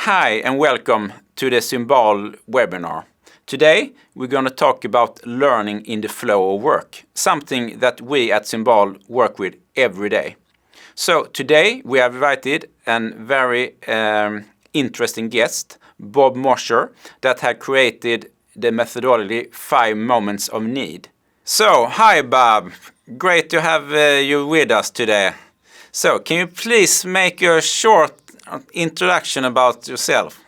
Hi and welcome to the Symbal webinar. Today we're going to talk about learning in the flow of work, something that we at Symbal work with every day. So today we have invited a very interesting guest, Bob Mosher, that had created the methodology 5 Moments of Need. So, hi Bob, great to have you with us today. So, can you please make a short introduction about yourself?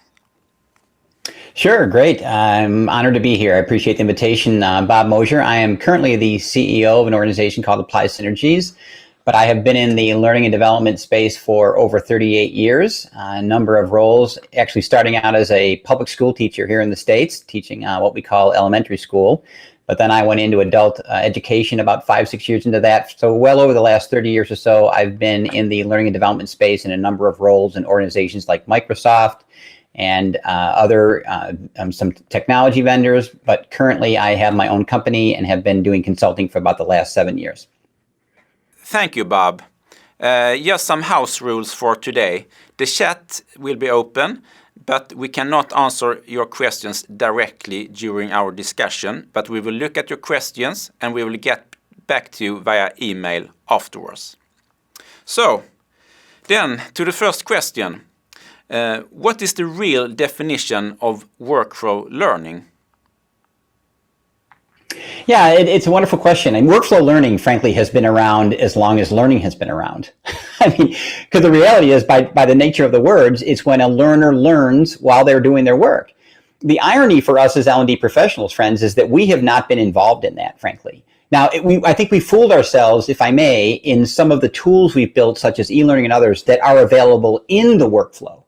Sure, great. I'm honored to be here. I appreciate the invitation. Bob Mosher. I am currently the CEO of an organization called Apply Synergies, but I have been in the learning and development space for over 38 years, a number of roles, actually starting out as a public school teacher here in the States, teaching what we call elementary school. But then I went into adult education about 5-6 years into that. So well over the last 30 years or so, I've been in the learning and development space in a number of roles in organizations like Microsoft and some technology vendors. But currently I have my own company and have been doing consulting for about the last 7 years. Thank you, Bob. Just some house rules for today. The chat will be open, but we cannot answer your questions directly during our discussion, but we will look at your questions and we will get back to you via email afterwards. So, then to the first question. What is the real definition of workflow learning? Yeah, it's a wonderful question. And workflow learning, frankly, has been around as long as learning has been around. I mean, because the reality is, by the nature of the words, it's when a learner learns while they're doing their work. The irony for us as L&D professionals, friends, is that we have not been involved in that, frankly. Now, I think we fooled ourselves, if I may, in some of the tools we've built, such as e-learning and others, that are available in the workflow.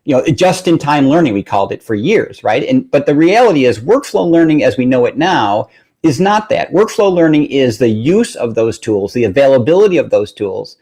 You know, just-in-time learning, we called it for years, right? But the reality is, workflow learning as we know it now is not that. Workflow learning is the use of those tools, the availability of those tools,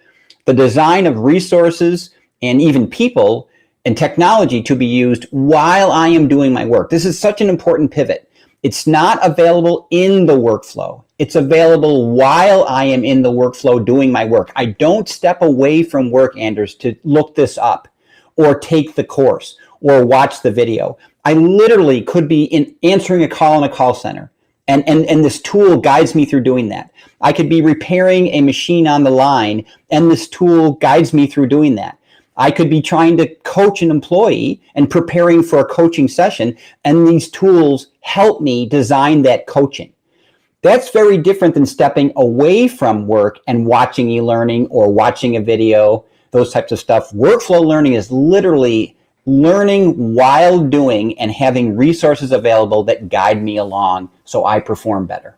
the design of resources and even people and technology to be used while I am doing my work. This is such an important pivot. It's not available in the workflow. It's available while I am in the workflow doing my work. I don't step away from work, Anders, to look this up or take the course or watch the video. I literally could be answering a call in a call center. And this tool guides me through doing that. I could be repairing a machine on the line, and this tool guides me through doing that. I could be trying to coach an employee and preparing for a coaching session, and these tools help me design that coaching. That's very different than stepping away from work and watching e-learning or watching a video, those types of stuff. Workflow learning is literally learning while doing and having resources available that guide me along so I perform better.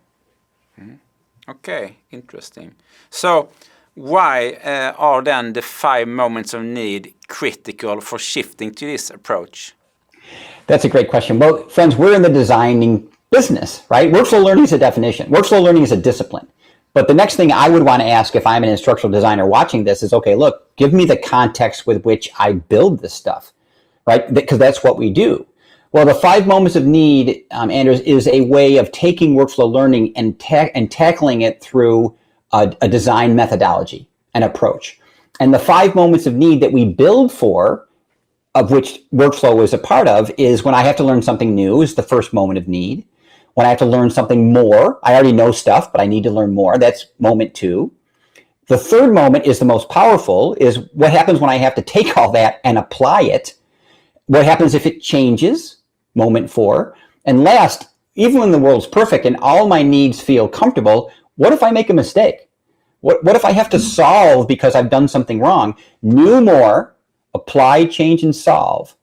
Okay, interesting. So why are then the 5 moments of need critical for shifting to this approach? That's a great question. Well, friends, we're in the designing business, right? Workflow learning is a definition. Workflow learning is a discipline. But the next thing I would want to ask if I'm an instructional designer watching this is, okay, look, give me the context with which I build this stuff. Right? Because that's what we do. Well, the 5 moments of need, Anders, is a way of taking workflow learning and tackling it through a design methodology, an approach. And the 5 moments of need that we build for, of which workflow is a part of, is when I have to learn something new is the first moment of need. When I have to learn something more, I already know stuff, but I need to learn more. That's moment 2. The third moment is the most powerful, is what happens when I have to take all that and apply it. What happens if it changes? Moment 4. And last, even when the world's perfect and all my needs feel comfortable, what if I make a mistake? What if I have to solve because I've done something wrong? New more, apply, change, and solve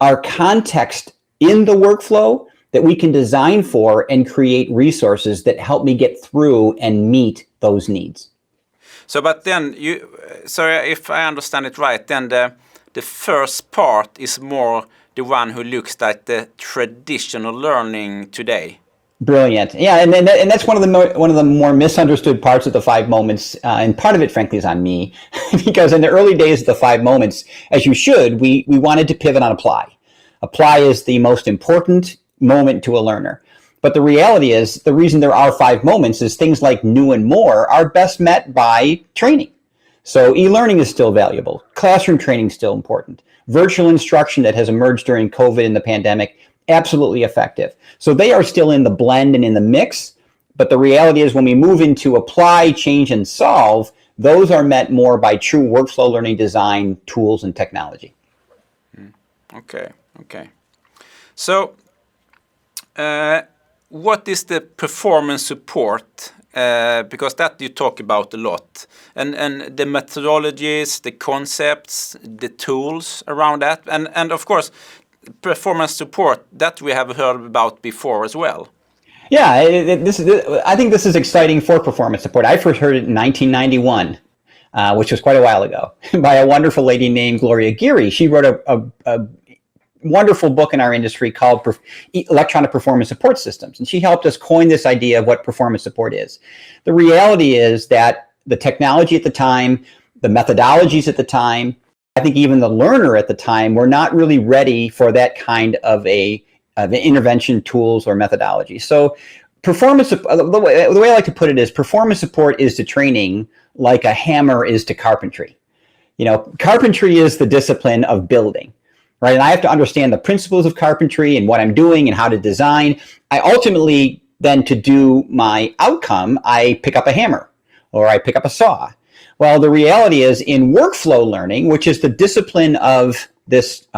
are context in the workflow that we can design for and create resources that help me get through and meet those needs. So, but then if I understand it right, then the first part is more the one who looks at the traditional learning today. Brilliant. Yeah, and that's one of the more misunderstood parts of the 5 moments, and part of it, frankly, is on me, because in the early days of the 5 moments, as you should, we wanted to pivot on apply. Apply is the most important moment to a learner. But the reality is, the reason there are 5 moments is things like new and more are best met by training. So e-learning is still valuable. Classroom training is still important. Virtual instruction that has emerged during COVID and the pandemic, absolutely effective. So they are still in the blend and in the mix. But the reality is when we move into apply, change, and solve, those are met more by true workflow learning design tools and technology. Okay, okay. So what is the performance support? Because that you talk about a lot. And the methodologies, the concepts, the tools around that. And of course, performance support, that we have heard about before as well. Yeah, I think this is exciting for performance support. I first heard it in 1991, which was quite a while ago, by a wonderful lady named Gloria Geary. She wrote a wonderful book in our industry called Electronic Performance Support Systems. And she helped us coin this idea of what performance support is. The reality is that the technology at the time, the methodologies at the time, I think even the learner at the time were not really ready for that kind of an intervention tools or methodology. So performance, the way I like to put it is performance support is to training like a hammer is to carpentry. You know, carpentry is the discipline of building. Right, and I have to understand the principles of carpentry and what I'm doing and how to design. I ultimately then, to do my outcome, I pick up a hammer or I pick up a saw. Well, the reality is in workflow learning, which is the discipline of this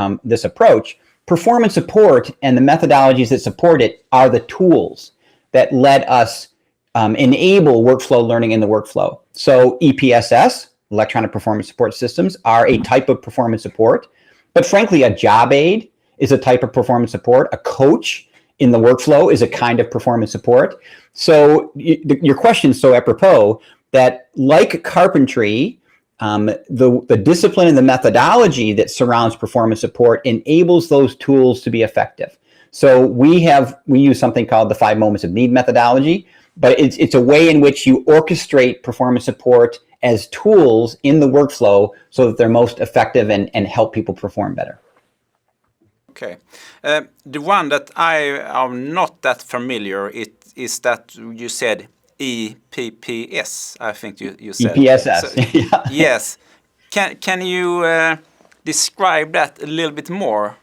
approach, performance support and the methodologies that support it are the tools that let us enable workflow learning in the workflow. So EPSS, electronic performance support systems, are a type of performance support. But frankly, a job aid is a type of performance support. A coach in the workflow is a kind of performance support. So your question is so apropos that, like carpentry, the discipline and the methodology that surrounds performance support enables those tools to be effective. So we use something called the 5 moments of need methodology, but it's a way in which you orchestrate performance support as tools in the workflow so that they're most effective and help people perform better. Okay. The one that I am not that familiar is that you said EPPS, I think you said. EPSS, so, yeah. Yes. Can you describe that a little bit more?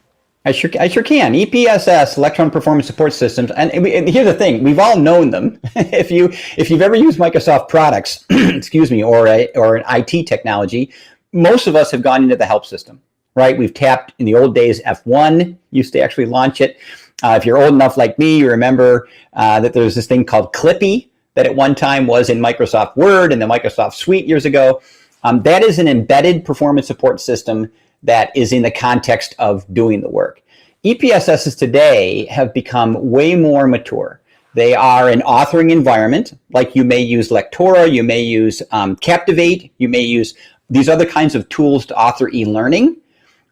I sure can. EPSS, Electronic Performance Support Systems, and here's the thing: we've all known them. if you've ever used Microsoft products, excuse me, or an IT technology, most of us have gone into the help system, right? We've tapped in the old days. F1 used to actually launch it. If you're old enough like me, you remember that there was this thing called Clippy that at one time was in Microsoft Word and the Microsoft Suite years ago. That is an embedded performance support system that is in the context of doing the work. EPSSs today have become way more mature. They are an authoring environment, like you may use Lectora, you may use Captivate, you may use these other kinds of tools to author e-learning,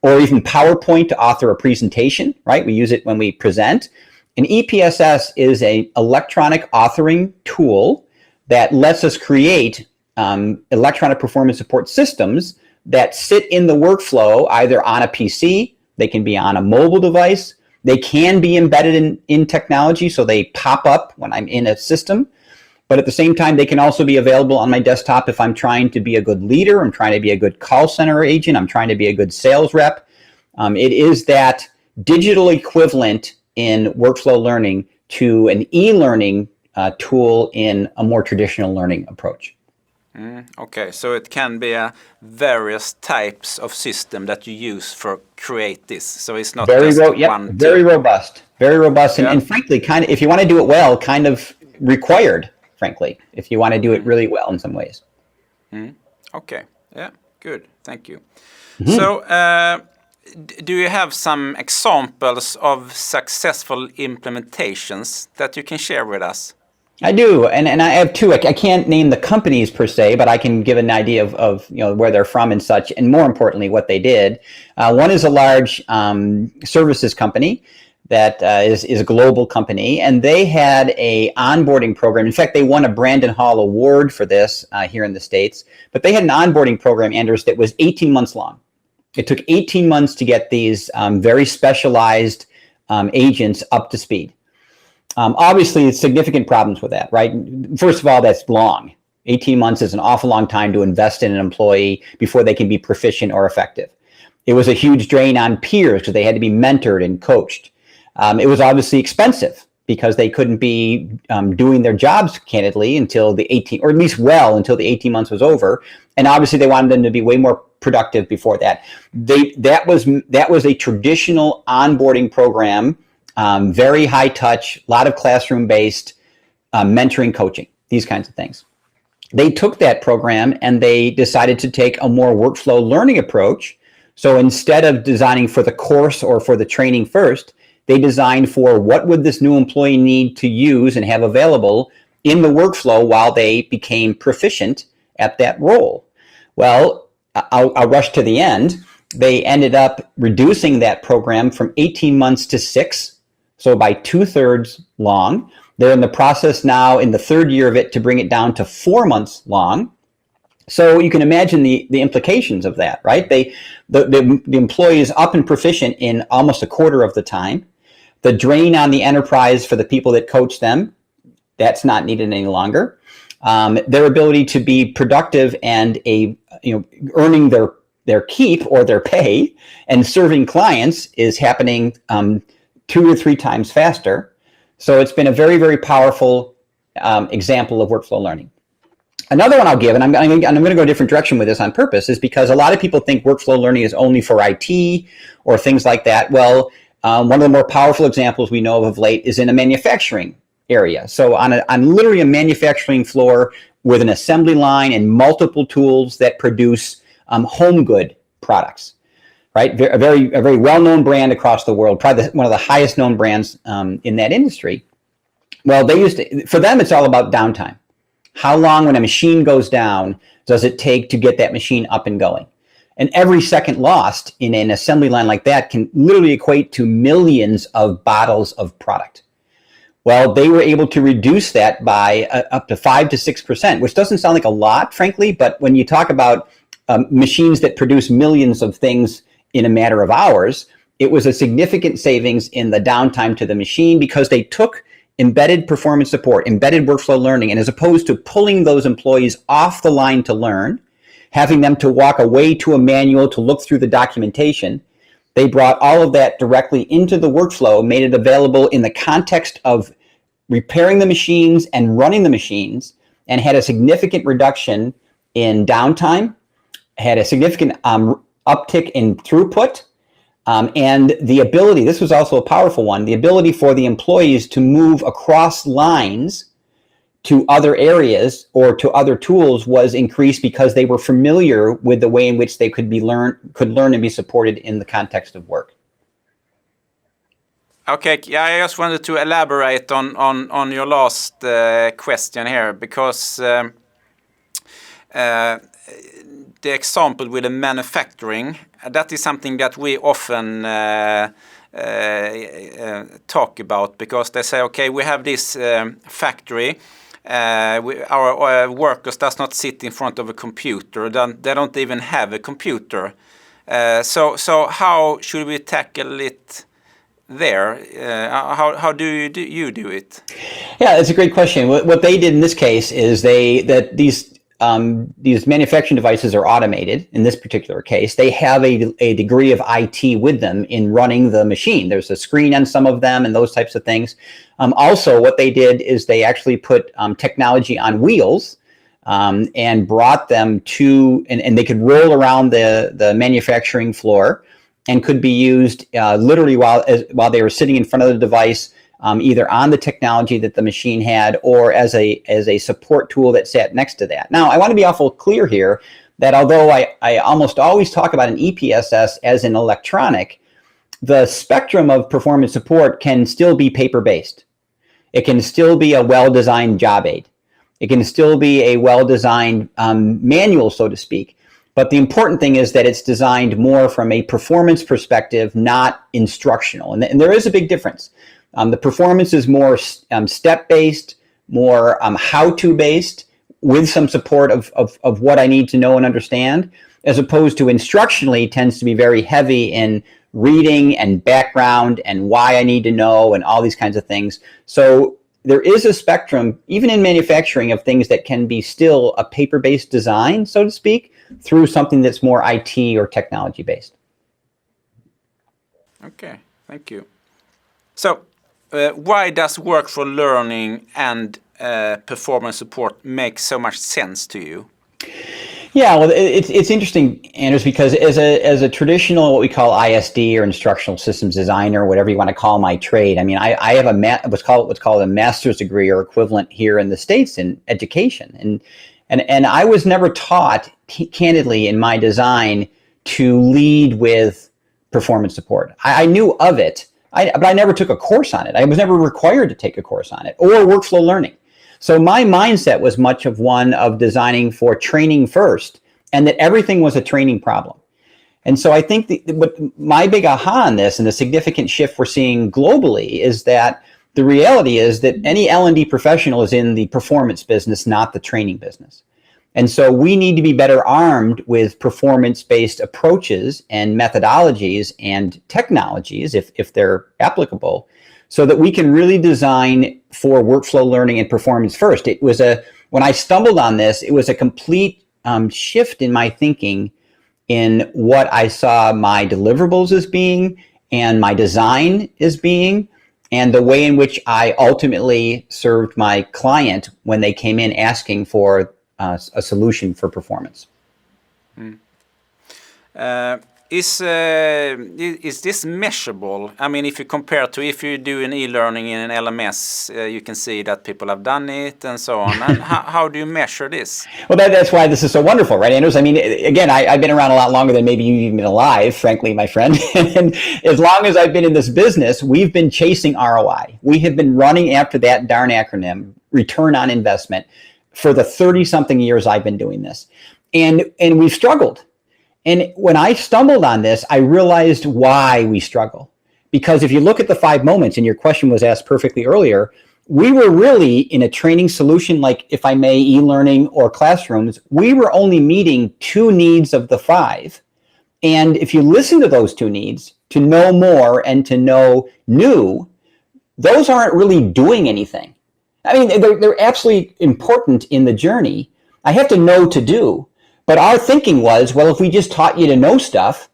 or even PowerPoint to author a presentation, right? We use it when we present. And EPSS is an electronic authoring tool that lets us create electronic performance support systems that sit in the workflow, either on a PC, they can be on a mobile device, they can be embedded in technology, so they pop up when I'm in a system, but at the same time, they can also be available on my desktop if I'm trying to be a good leader, I'm trying to be a good call center agent, I'm trying to be a good sales rep. It is that digital equivalent in workflow learning to an e-learning tool in a more traditional learning approach. Okay, so it can be various types of system that you use for create this. So it's not just one. Very robust, and frankly, kind of, if you want to do it well, kind of required. Frankly, if you want to do it really well in some ways. Okay, yeah, good, thank you. So, do you have some examples of successful implementations that you can share with us? I do, and I have two. I can't name the companies per se, but I can give an idea of where they're from and such, and more importantly, what they did. One is a large services company that is a global company, and they had a onboarding program. In fact, they won a Brandon Hall Award for this here in the States. But they had an onboarding program, Anders, that was 18 months long. It took 18 months to get these very specialized agents up to speed. Obviously, significant problems with that, right? First of all, that's long. 18 months is an awful long time to invest in an employee before they can be proficient or effective. It was a huge drain on peers because they had to be mentored and coached. It was obviously expensive because they couldn't be doing their jobs candidly until the 18, or at least well until the 18 months was over. And obviously they wanted them to be way more productive before that. That was a traditional onboarding program, very high touch, a lot of classroom based mentoring, coaching, these kinds of things. They took that program and they decided to take a more workflow learning approach. So instead of designing for the course or for the training first, they designed for what would this new employee need to use and have available in the workflow while they became proficient at that role. Well, I'll rush to the end. They ended up reducing that program from 18 months to 6, so by 2/3 long. They're in the process now in the 3rd year of it to bring it down to 4 months long. So you can imagine the implications of that, right? The employee is up and proficient in almost a quarter of the time. The drain on the enterprise for the people that coach them, that's not needed any longer. Their ability to be productive and earning their keep or their pay and serving clients is happening 2 or 3 times faster. So it's been a very, very powerful example of workflow learning. Another one I'll give, and I'm going to go a different direction with this on purpose, is because a lot of people think workflow learning is only for IT or things like that. Well, one of the more powerful examples we know of late is in a manufacturing area. So on literally a manufacturing floor with an assembly line and multiple tools that produce home good products, right? A very well-known brand across the world, probably one of the highest known brands in that industry. Well, for them, it's all about downtime. How long, when a machine goes down, does it take to get that machine up and going? And every second lost in an assembly line like that can literally equate to millions of bottles of product. Well, they were able to reduce that by up to 5 to 6%, which doesn't sound like a lot, frankly, but when you talk about machines that produce millions of things in a matter of hours, it was a significant savings in the downtime to the machine because they took embedded performance support, embedded workflow learning, and as opposed to pulling those employees off the line to learn, having them to walk away to a manual to look through the documentation, they brought all of that directly into the workflow, made it available in the context of repairing the machines and running the machines, and had a significant reduction in downtime, had a significant uptick in throughput, and the ability, this was also a powerful one, the ability for the employees to move across lines to other areas or to other tools was increased because they were familiar with the way in which they could learn and be supported in the context of work. Okay, yeah, I just wanted to elaborate on your last question here, because the example with the manufacturing, that is something that we often talk about, because they say, okay, we have this factory, our workers does not sit in front of a computer, they don't even have a computer. So how should we tackle it there? How do you do it? Yeah, that's a great question. What they did in this case is these manufacturing devices are automated. In this particular case, they have a degree of IT with them in running the machine. There's a screen on some of them and those types of things. Also, what they did is they actually put technology on wheels and brought them to, and they could roll around the manufacturing floor and could be used literally while they were sitting in front of the device, either on the technology that the machine had or as a support tool that sat next to that. Now, I want to be awful clear here that although I almost always talk about an EPSS as an electronic, the spectrum of performance support can still be paper-based. It can still be a well-designed job aid. It can still be a well-designed manual, so to speak. But the important thing is that it's designed more from a performance perspective, not instructional. And there is a big difference. The performance is more step-based, more how-to based, with some support of what I need to know and understand, as opposed to instructionally tends to be very heavy in reading and background and why I need to know and all these kinds of things. So there is a spectrum, even in manufacturing, of things that can be still a paper-based design, so to speak, through something that's more IT or technology-based. Okay, thank you. So, why does workflow learning and performance support make so much sense to you? Yeah, well, it's interesting, Anders, because as a traditional, what we call ISD or instructional systems designer, whatever you want to call my trade. I mean, I have what's called a master's degree or equivalent here in the States in education, and I was never taught, candidly, in my design to lead with performance support. I knew of it, but I never took a course on it. I was never required to take a course on it or workflow learning. So my mindset was much of one of designing for training first, and that everything was a training problem. And so I think what my big aha on this, and the significant shift we're seeing globally, is that the reality is that any L&D professional is in the performance business, not the training business. And so we need to be better armed with performance-based approaches and methodologies and technologies, if they're applicable, so that we can really design for workflow learning and performance first. When I stumbled on this, it was a complete shift in my thinking in what I saw my deliverables as being and my design as being, and the way in which I ultimately served my client when they came in asking for a solution for performance. Is this measurable? I mean, if you compare to if you do an e-learning in an LMS, you can see that people have done it and so on. And how do you measure this? Well, that's why this is so wonderful, right, Anders? I mean, again, I've been around a lot longer than maybe you've even been alive, frankly, my friend. And as long as I've been in this business, we've been chasing ROI. We have been running after that darn acronym, return on investment, for the 30-something years I've been doing this. And we've struggled. And when I stumbled on this, I realized why we struggle. Because if you look at the 5 moments, and your question was asked perfectly earlier, we were really in a training solution, like, if I may, e-learning or classrooms, we were only meeting 2 needs of the 5. And if you listen to those 2 needs, to know more and to know new, those aren't really doing anything. I mean, they're absolutely important in the journey. I have to know to do. But our thinking was, well, if we just taught you to know stuff,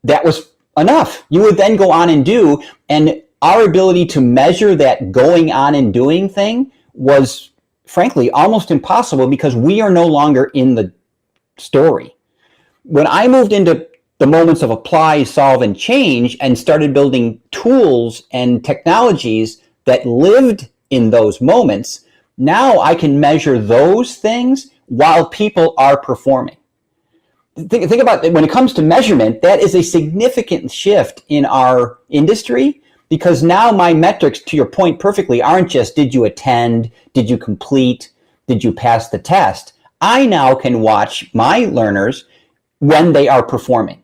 that was enough. You would then go on and do. And our ability to measure that going on and doing thing was, frankly, almost impossible, because we are no longer in the story. When I moved into the moments of apply, solve, and change, and started building tools and technologies that lived in those moments, now I can measure those things while people are performing. Think about it. When it comes to measurement, that is a significant shift in our industry, because now my metrics, to your point perfectly, aren't just did you attend, did you complete, did you pass the test. I now can watch my learners when they are performing.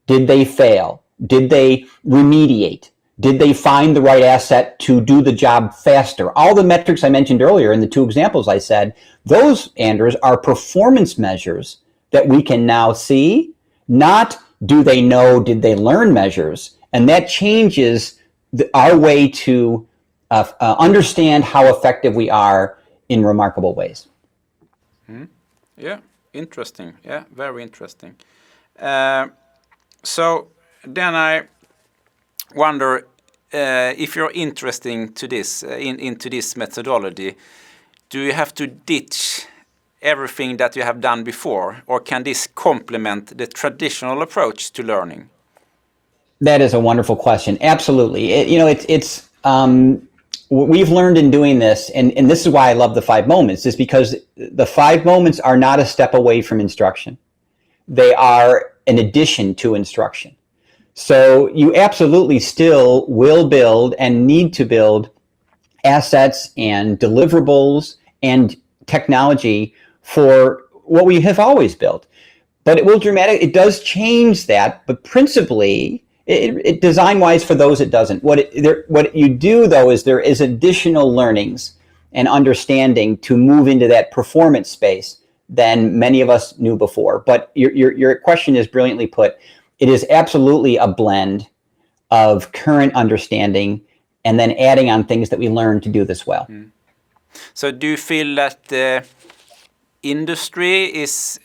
Did they fail? Did they remediate? Did they find the right asset to do the job faster? All the metrics I mentioned earlier in the 2 examples I said, those, Anders, are performance measures that we can now see, not do they know, did they learn measures. And that changes our way to understand how effective we are in remarkable ways. Yeah, interesting. Yeah, very interesting. So then I wonder if you're interested to this into this methodology, do you have to ditch everything that you have done before, or can this complement the traditional approach to learning? That is a wonderful question. Absolutely. It's we've learned in doing this, and this is why I love the 5 moments, is because the 5 moments are not a step away from instruction. They are an addition to instruction. So you absolutely still will build and need to build assets and deliverables and technology for what we have always built. But it does change that, but principally, it design-wise, for those it doesn't. What you do, though, is there is additional learnings and understanding to move into that performance space than many of us knew before. But your question is brilliantly put. It is absolutely a blend of current understanding and then adding on things that we learn to do this well. So do you feel that the industry is,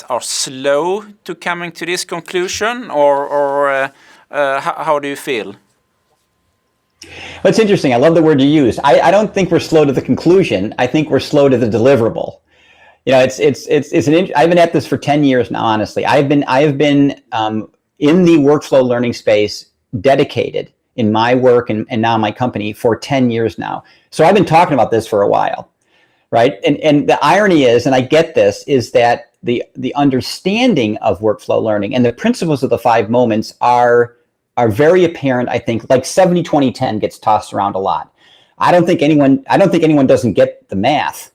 are slow to coming to this conclusion, or how do you feel? Well, it's interesting. I love the word you use. I don't think we're slow to the conclusion. I think we're slow to the deliverable. You know, I've been at this for 10 years now, honestly. I have been in the workflow learning space, dedicated in my work and now my company for 10 years now. So I've been talking about this for a while, right? And the irony is, and I get this, is that the understanding of workflow learning and the principles of the 5 moments are very apparent. I think like 70-20-10 gets tossed around a lot. I don't think anyone doesn't get the math.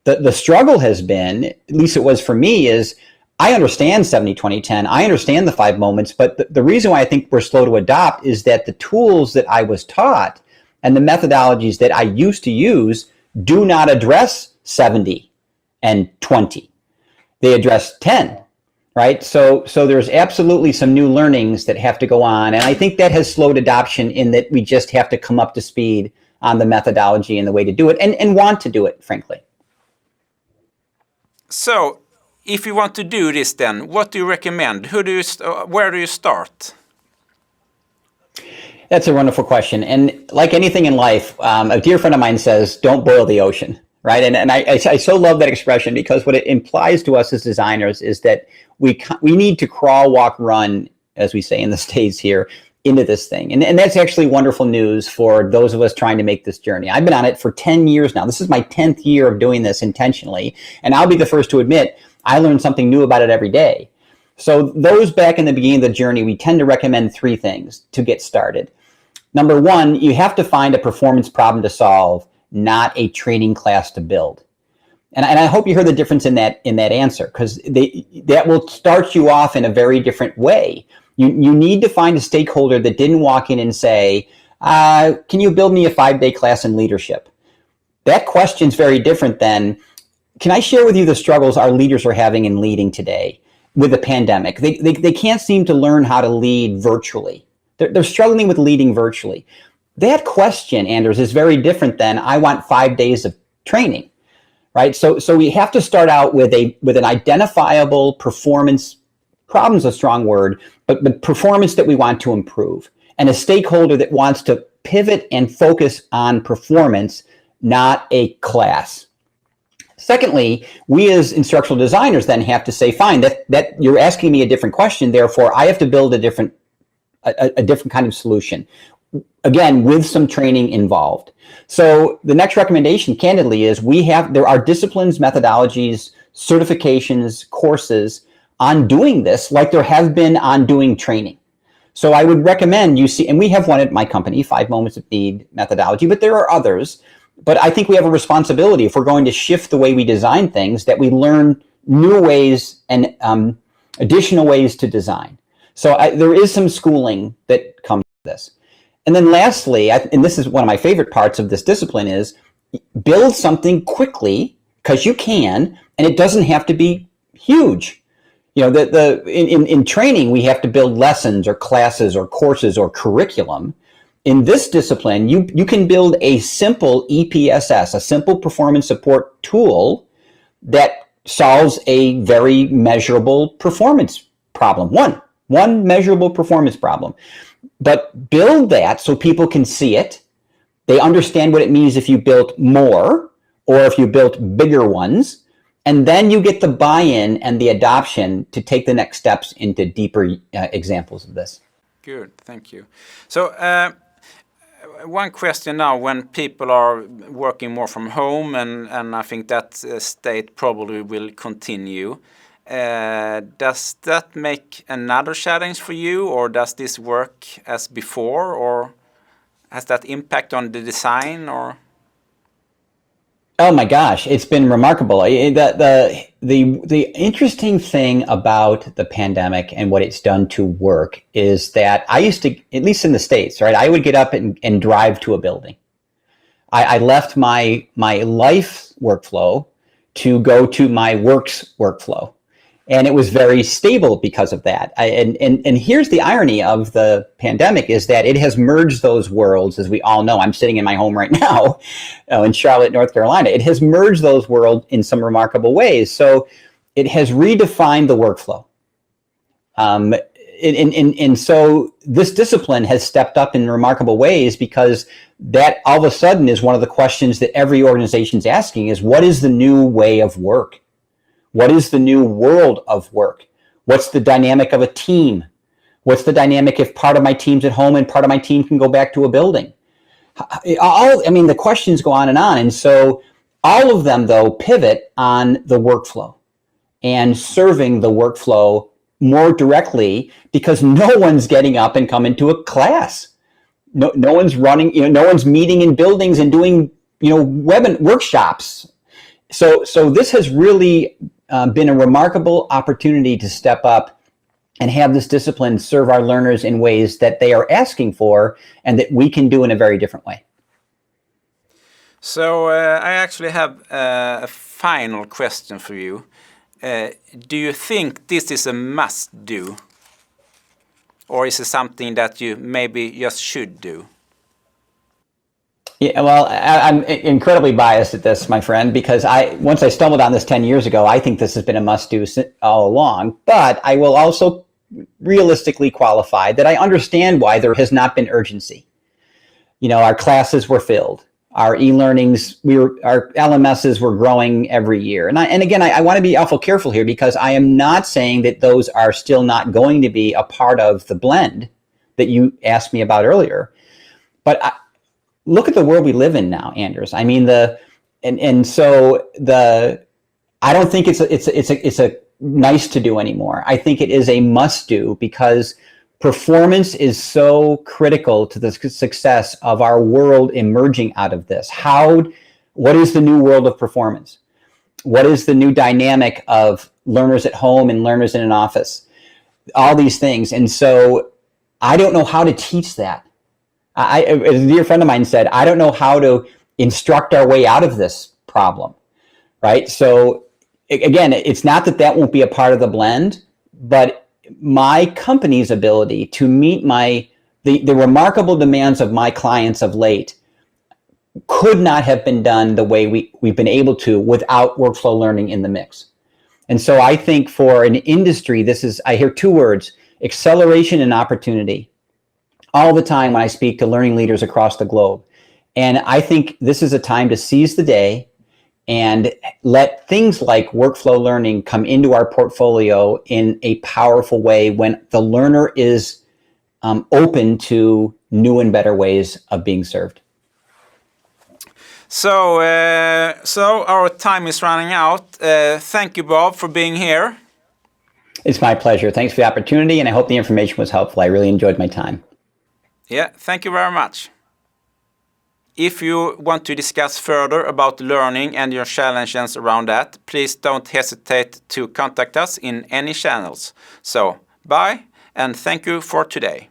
The struggle has been, at least it was for me, is I understand 70-20-10. I understand the 5 moments, but the reason why I think we're slow to adopt is that the tools that I was taught and the methodologies that I used to use do not address 70 and 20. They address 10, right? So there's absolutely some new learnings that have to go on. And I think that has slowed adoption in that we just have to come up to speed on the methodology and the way to do it and want to do it, frankly. So, if you want to do this, then what do you recommend? Where do you start? That's a wonderful question. And like anything in life, a dear friend of mine says, "Don't boil the ocean." Right? And I so love that expression, because what it implies to us as designers is that we need to crawl, walk, run, as we say in the States here, into this thing. And that's actually wonderful news for those of us trying to make this journey. I've been on it for 10 years now. This is my 10th year of doing this intentionally. And I'll be the first to admit, I learn something new about it every day. So those back in the beginning of the journey, we tend to recommend 3 things to get started. Number 1, you have to find a performance problem to solve, not a training class to build. And I hope you heard the difference in that answer, because that will start you off in a very different way. You need to find a stakeholder that didn't walk in and say, can you build me a 5-day class in leadership? That question's very different than, can I share with you the struggles our leaders are having in leading today with the pandemic? They can't seem to learn how to lead virtually. They're struggling with leading virtually. That question, Anders, is very different than, I want 5 days of training, right? So we have to start out with an identifiable performance. Problem's a strong word, but performance that we want to improve, and a stakeholder that wants to pivot and focus on performance, not a class. Secondly, we as instructional designers then have to say, fine, that you're asking me a different question, therefore I have to build a different kind of solution. Again, with some training involved. So the next recommendation, candidly, is there are disciplines, methodologies, certifications, courses on doing this, like there have been on doing training. So I would recommend you see, and we have one at my company, 5 Moments of Need methodology, but there are others. But I think we have a responsibility, if we're going to shift the way we design things, that we learn new ways and additional ways to design. So there is some schooling that comes with this. And then lastly, and this is one of my favorite parts of this discipline, is build something quickly, because you can, and it doesn't have to be huge. You know, in training, we have to build lessons or classes or courses or curriculum. In this discipline, you can build a simple EPSS, a simple performance support tool that solves a very measurable performance problem. One measurable performance problem. But build that so people can see it. They understand what it means if you built more or if you built bigger ones. And then you get the buy-in and the adoption to take the next steps into deeper examples of this. Good, thank you. So one question now, when people are working more from home, and I think that state probably will continue, does that make another challenge for you, or does this work as before, or has that impact on the design, or? Oh my gosh, it's been remarkable. The interesting thing about the pandemic and what it's done to work is that I used to, at least in the States, right, I would get up and drive to a building. I left my life workflow to go to my work's workflow. And it was very stable because of that. And here's the irony of the pandemic is that it has merged those worlds, as we all know. I'm sitting in my home right now in Charlotte, North Carolina. It has merged those worlds in some remarkable ways. So it has redefined the workflow. And so this discipline has stepped up in remarkable ways, because that all of a sudden is one of the questions that every organization is asking is, what is the new way of work? What is the new world of work? What's the dynamic of a team? What's the dynamic if part of my team's at home and part of my team can go back to a building? The questions go on. And so all of them, though, pivot on the workflow and serving the workflow more directly, because no one's getting up and coming to a class. No one's running, no one's meeting in buildings and doing, workshops. So this has really been a remarkable opportunity to step up and have this discipline serve our learners in ways that they are asking for and that we can do in a very different way. So I actually have a final question for you. Do you think this is a must-do? Or is it something that you maybe just should do? Yeah, well, I'm incredibly biased at this, my friend, because once I stumbled on this 10 years ago, I think this has been a must-do all along. But I will also realistically qualify that I understand why there has not been urgency. Our classes were filled. Our e-learnings, our LMSs were growing every year. And again, I want to be awful careful here, because I am not saying that those are still not going to be a part of the blend that you asked me about earlier. But look at the world we live in now, Anders. I don't think it's a nice to do anymore. I think it is a must do, because performance is so critical to the success of our world emerging out of this. What is the new world of performance? What is the new dynamic of learners at home and learners in an office? All these things. And so I don't know how to teach that. As a dear friend of mine said, I don't know how to instruct our way out of this problem, right? So again, it's not that won't be a part of the blend, but my company's ability to meet the remarkable demands of my clients of late could not have been done the way we've been able to without workflow learning in the mix. And so I think for an industry, I hear two words: acceleration and opportunity, all the time when I speak to learning leaders across the globe. And I think this is a time to seize the day and let things like workflow learning come into our portfolio in a powerful way when the learner is open to new and better ways of being served. So our time is running out. Thank you, Bob, for being here. It's my pleasure. Thanks for the opportunity, and I hope the information was helpful. I really enjoyed my time. Yeah, thank you very much. If you want to discuss further about learning and your challenges around that, please don't hesitate to contact us in any channels. So, bye, and thank you for today.